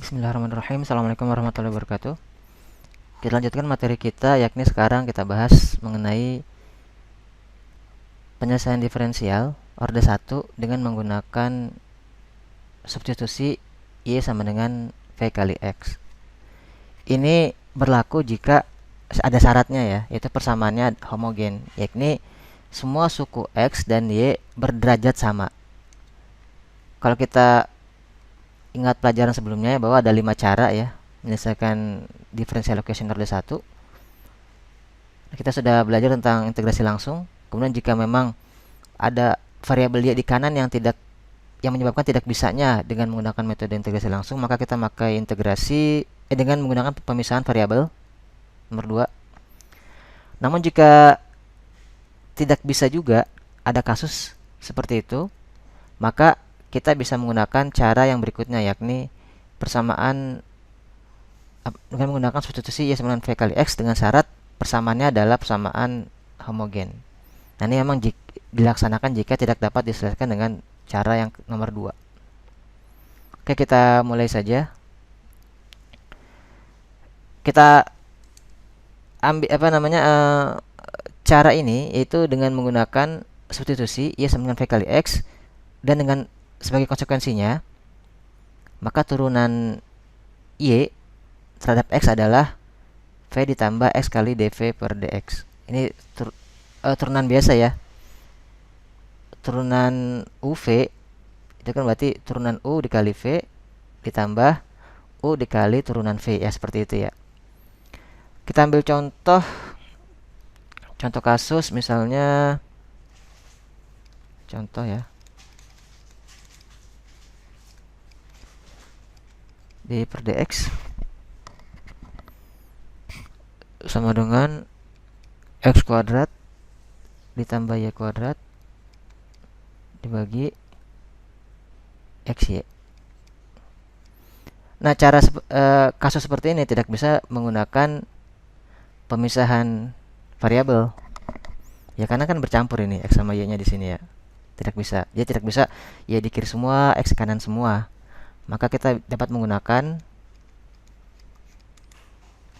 Bismillahirrahmanirrahim. Assalamualaikum warahmatullahi wabarakatuh. Kita lanjutkan materi kita, yakni sekarang kita bahas mengenai penyelesaian diferensial orde 1 dengan menggunakan substitusi Y sama dengan V kali X. Ini berlaku jika ada syaratnya ya, yaitu persamaannya homogen, yakni semua suku X dan Y berderajat sama. Kalau kita ingat pelajaran sebelumnya ya, bahwa ada 5 cara ya menyelesaikan differential equation orde 1. Kita sudah belajar tentang integrasi langsung. Kemudian jika memang ada variabel y di kanan yang menyebabkan tidak bisanya dengan menggunakan metode integrasi langsung, maka kita pakai integrasi dengan menggunakan pemisahan variabel nomor 2. Namun jika tidak bisa juga, ada kasus seperti itu, maka kita bisa menggunakan cara yang berikutnya, yakni persamaan dengan menggunakan substitusi Y sama dengan V kali X dengan syarat persamaannya adalah persamaan homogen. Nah, ini memang dilaksanakan jika tidak dapat diselesaikan dengan cara yang nomor 2. Oke, kita mulai saja. Kita ambil cara ini, yaitu dengan menggunakan substitusi Y sama dengan V kali X, dan dengan sebagai konsekuensinya maka turunan Y terhadap X adalah V ditambah X kali dV per dx. Ini turunan biasa ya. Turunan UV itu kan berarti turunan U dikali V ditambah U dikali turunan V ya, seperti itu ya. Kita ambil contoh kasus, misalnya contoh ya, d per dx sama dengan x kuadrat ditambah y kuadrat dibagi xy. Nah, kasus seperti ini tidak bisa menggunakan pemisahan variabel ya, karena kan bercampur ini x sama y nya di sini ya. Tidak bisa y di kiri semua, x kanan semua. Maka kita dapat menggunakan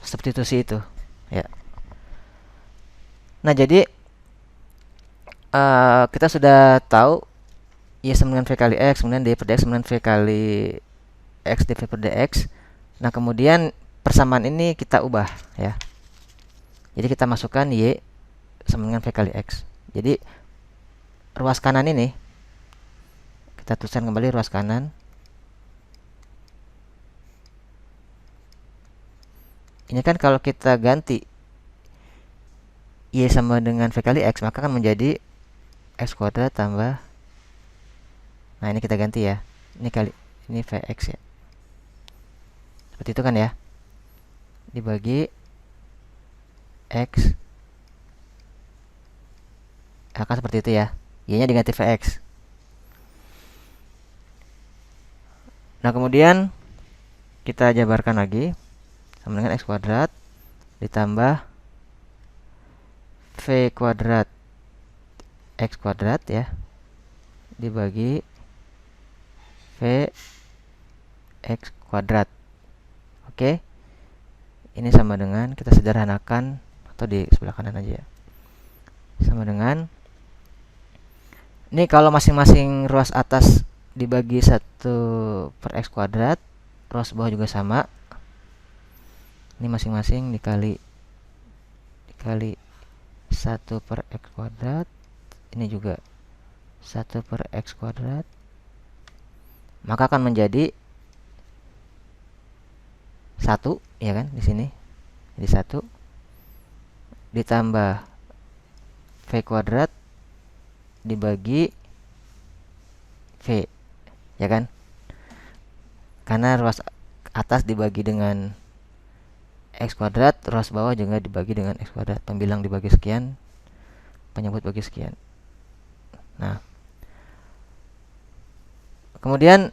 substitusi itu ya. Nah, jadi kita sudah tahu Y sama dengan V kali X, kemudian D per dx sama dengan V kali X dV per dx. Nah, kemudian persamaan ini kita ubah ya. Jadi kita masukkan Y sama dengan V kali X. Jadi ruas kanan ini kita tuliskan kembali, ruas kanan ini kan kalau kita ganti Y sama dengan V kali X, maka akan menjadi X kuadrat tambah, nah ini kita ganti ya, ini Vx ya, seperti itu kan ya, dibagi X akan seperti itu ya, Y nya diganti Vx. Nah, kemudian kita jabarkan lagi sama dengan X kuadrat ditambah V kuadrat X kuadrat ya dibagi V X kuadrat. Oke, ini sama dengan, kita sederhanakan atau di sebelah kanan aja ya, sama dengan ini kalau masing-masing ruas atas dibagi 1 per X kuadrat, ruas bawah juga sama, ini masing-masing dikali 1 per X kuadrat, ini juga 1 per X kuadrat, maka akan menjadi 1 ya kan, di sini jadi 1 ditambah V kuadrat dibagi V ya kan, karena ruas atas dibagi dengan X kuadrat, ruas bawah juga dibagi dengan X kuadrat, pembilang dibagi sekian, penyebut bagi sekian. Nah, kemudian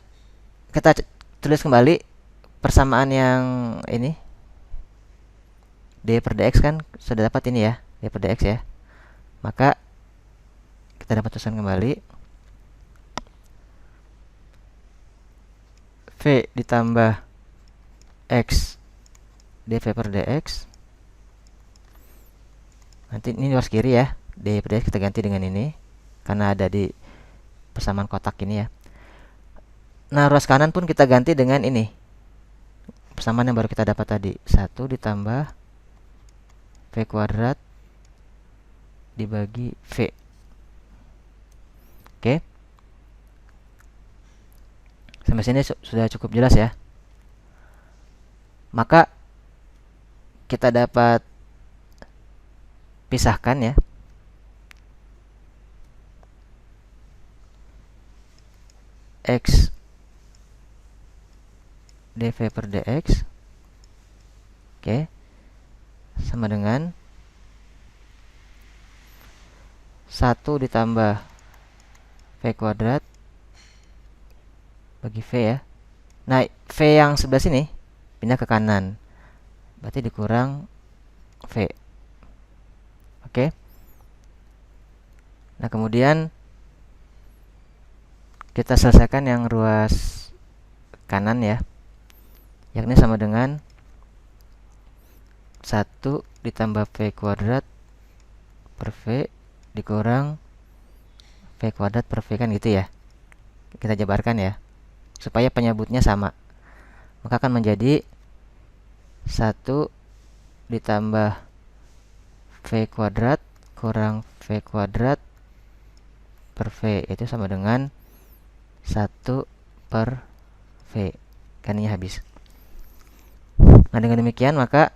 kita tulis kembali persamaan yang ini, D per dx kan sudah dapat ini ya, D per dx ya, maka kita dapat tulisan kembali V ditambah X dv per dx. Nanti ini luas kiri ya, dv per dx kita ganti dengan ini karena ada di persamaan kotak ini ya. Nah, ruas kanan pun kita ganti dengan ini, persamaan yang baru kita dapat tadi, 1 ditambah v kuadrat dibagi v. Oke, sampai sini sudah cukup jelas ya. Maka kita dapat pisahkan ya, X dv per dx, oke, sama dengan 1 ditambah v kuadrat bagi v ya. Nah, v yang sebelah sini pindah ke kanan, berarti dikurang v. Oke. Nah, kemudian kita selesaikan yang ruas kanan ya, yakni sama dengan 1 ditambah v kuadrat per v dikurang v kuadrat per v, kan gitu ya. Kita jabarkan ya, supaya penyebutnya sama. Maka akan menjadi 1 ditambah v kuadrat kurang v kuadrat per v, itu sama dengan 1 per v. Kan ini habis. Nah, dengan demikian maka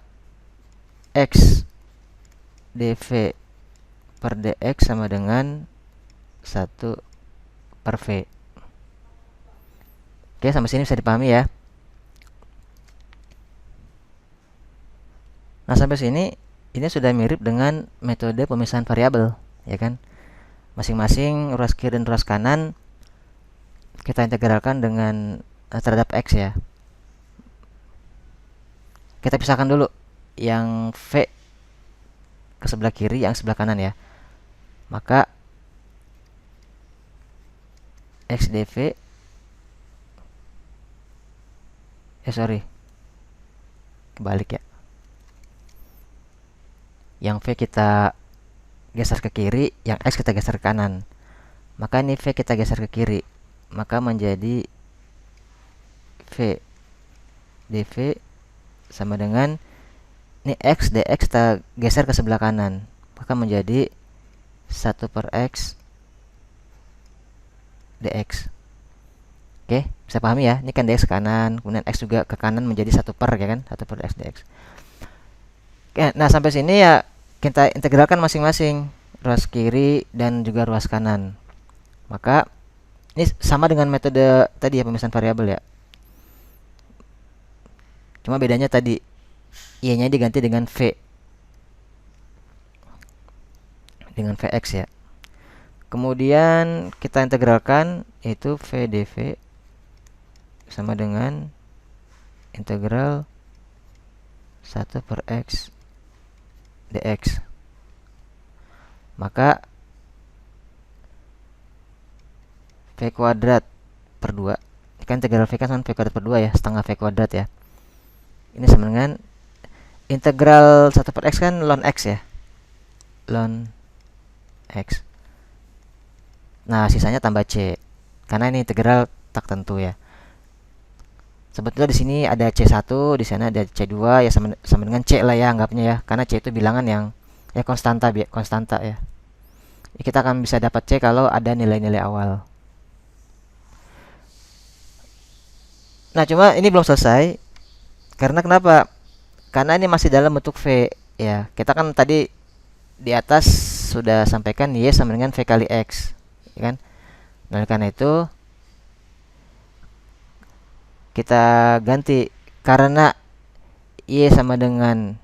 X dv per dx sama dengan 1 per v. Oke, sampai sini bisa dipahami ya. Nah, sampai sini ini sudah mirip dengan metode pemisahan variabel, ya kan? Masing-masing ruas kiri dan ruas kanan kita integralkan dengan terhadap x ya. Kita pisahkan dulu yang v ke sebelah kiri, yang sebelah kanan ya. Maka x dv kebalik ya. Yang v kita geser ke kiri, yang x kita geser ke kanan. Maka ini v kita geser ke kiri, maka menjadi v dv sama dengan ini x dx kita geser ke sebelah kanan, maka menjadi 1 per x dx. Oke, bisa pahami ya. Ini kan dx ke kanan, kemudian x juga ke kanan menjadi 1 per, ya kan? 1 per x dx. Oke, nah sampai sini ya kita integralkan masing-masing ruas kiri dan juga ruas kanan. Maka ini sama dengan metode tadi ya, pemisahan variabel ya. Cuma bedanya tadi y-nya diganti dengan v, dengan vx ya. Kemudian kita integralkan, itu v dv sama dengan integral 1 per x dx. Maka v kuadrat per 2, kan integral v kan v kuadrat per 2 ya, setengah v kuadrat ya. Ini sama dengan integral 1 per x kan ln x ya, ln x. Nah, sisanya tambah c, karena ini integral tak tentu ya. Sebetulnya di sini ada C1, di sana ada C2 ya, sama dengan C lah ya anggapnya ya, karena C itu bilangan yang ya konstanta ya. Kita akan bisa dapat C kalau ada nilai-nilai awal. Nah, cuma ini belum selesai. Karena kenapa? Karena ini masih dalam bentuk V ya. Kita kan tadi di atas sudah sampaikan Y sama dengan V kali X, ya kan? Nah, karena itu kita ganti, karena Y sama dengan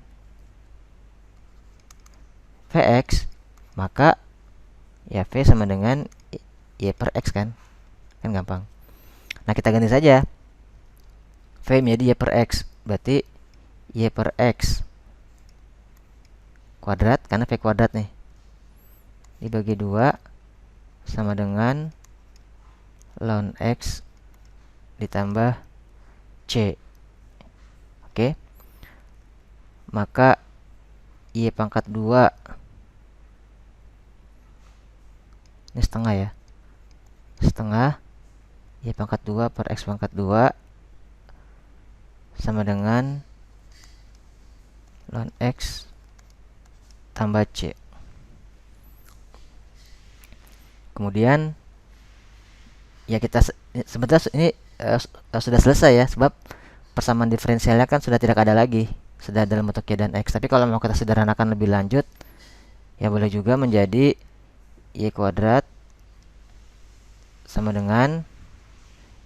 Vx, maka ya V sama dengan Y per X kan gampang. Nah, kita ganti saja V menjadi Y per X, berarti Y per X kuadrat, karena V kuadrat nih, dibagi 2 sama dengan ln X ditambah C. Oke. Maka Y pangkat 2, ini setengah ya, setengah Y pangkat 2 per X pangkat 2 sama dengan ln X tambah C. Kemudian ya kita sebenarnya ini sudah selesai ya, sebab persamaan diferensialnya kan sudah tidak ada lagi, sudah dalam bentuk Y dan X. Tapi kalau mau kita sederhanakan lebih lanjut, ya boleh juga menjadi Y kuadrat sama dengan,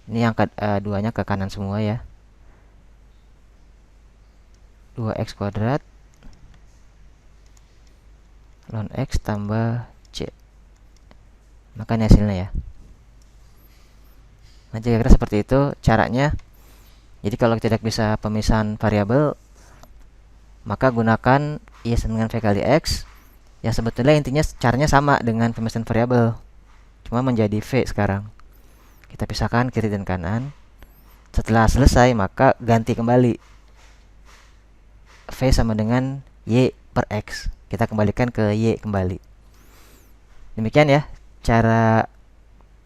ini yang duanya ke kanan semua ya, 2X kuadrat ln X tambah C. Maka ini hasilnya ya. Nah, kira-kira seperti itu caranya. Jadi kalau tidak bisa pemisahan variabel, maka gunakan Y sama dengan V kali X. Ya sebetulnya intinya caranya sama dengan pemisahan variabel, cuma menjadi V sekarang. Kita pisahkan kiri dan kanan. Setelah selesai, maka ganti kembali V sama dengan Y per X. Kita kembalikan ke Y kembali. Demikian ya cara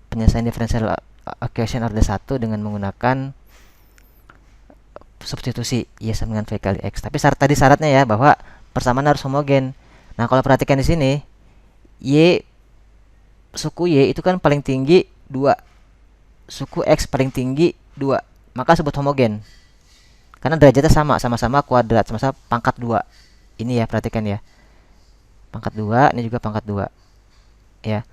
penyelesaian differential equation order 1 dengan menggunakan substitusi Y sama dengan V kali X. Tapi tadi syaratnya ya bahwa persamaan harus homogen. Nah, kalau perhatikan di sini, Y suku Y itu kan paling tinggi 2. Suku X paling tinggi 2. Maka sebut homogen. Karena derajatnya sama-sama kuadrat, sama-sama pangkat 2. Ini ya, perhatikan ya. Pangkat 2, ini juga pangkat 2. Ya.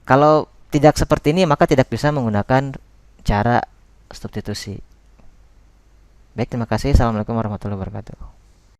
Kalau tidak seperti ini, maka tidak bisa menggunakan cara substitusi. Baik, terima kasih. Assalamualaikum warahmatullahi wabarakatuh.